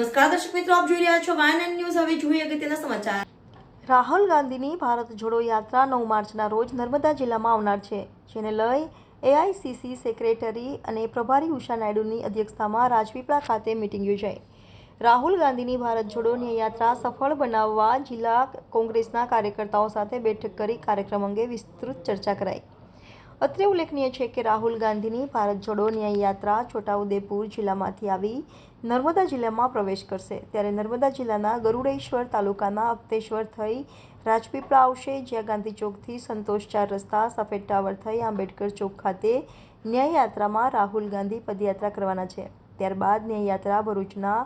નમસ્કાર દર્શક મિત્રો, આપ જોઈ રહ્યા છો વાયન ન્યૂઝ. હવે જોઈએ અગત્યના સમાચાર. રાહુલ ગાંધીની ભારત જોડો યાત્રા 9 માર્ચના રોજ નર્મદા જિલ્લામાં આવનાર છે, જેને લઈ એઆઈસીસી સેક્રેટરી અને પ્રભારી ઉષા નાયડુની અધ્યક્ષતામાં રાજપીપળા ખાતે મિટિંગ યોજાઈ. રાહુલ ગાંધીની ભારત જોડો યાત્રા સફળ બનાવવા જિલ્લા કોંગ્રેસના કાર્યકર્તાઓ સાથે બેઠક કરી કાર્યક્રમ અંગે વિસ્તૃત ચર્ચા કરાઈ. અત્રે ઉલ્લેખનીય છે કે રાહુલ ગાંધીની ભારત જોડો યાત્રા છોટાઉદેપુર જિલ્લામાંથી આવી નર્મદા જિલ્લામાં પ્રવેશ કરશે. ત્યારે નર્મદા જિલ્લાના ગરુડેશ્વર તાલુકાના અપ્તેશ્વર થઈ રાજપીપળા આવશે, જ્યાં ગાંધી ચોકથી સંતોષ 4 રસ્તા, સફેદ ટાવર થઈ આંબેડકર ચોક ખાતે ન્યાયયાત્રામાં રાહુલ ગાંધી પદયાત્રા કરવાના છે. ત્યારબાદ ન્યાયયાત્રા ભરૂચના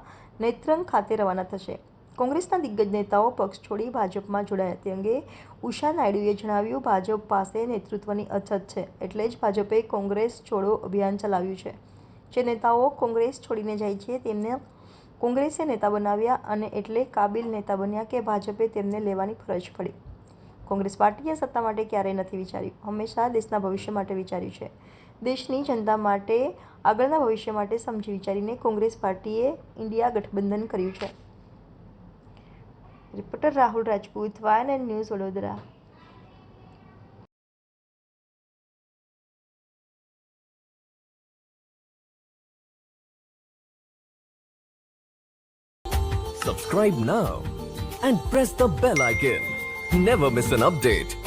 નેત્રંગ ખાતે રવાના થશે. કોંગ્રેસના દિગ્ગજ નેતાઓ પક્ષ છોડી ભાજપમાં જોડાયા તે અંગે ઉષા નાયડુએ જણાવ્યું, ભાજપ પાસે નેતૃત્વની અછત છે, એટલે જ ભાજપે કોંગ્રેસ છોડો અભિયાન ચલાવ્યું છે. જે નેતાઓ કોંગ્રેસ છોડીને જાય છે તેમને કોંગ્રેસે નેતા બનાવ્યા અને એટલે કાબિલ નેતા બન્યા કે ભાજપે તેમને લેવાની ફરજ પડી. કોંગ્રેસ પાર્ટીએ સત્તા માટે ક્યારેય નથી વિચાર્યું, હંમેશા દેશના ભવિષ્ય માટે વિચાર્યું છે. દેશની જનતા માટે, આગળના ભવિષ્ય માટે સમજી વિચારીને કોંગ્રેસ પાર્ટીએ ઇન્ડિયા ગઠબંધન કર્યું છે. રિપોર્ટર રાહુલ રાજપૂત, વાયન news, Vadodara. Subscribe now and press the bell icon. Never miss an update.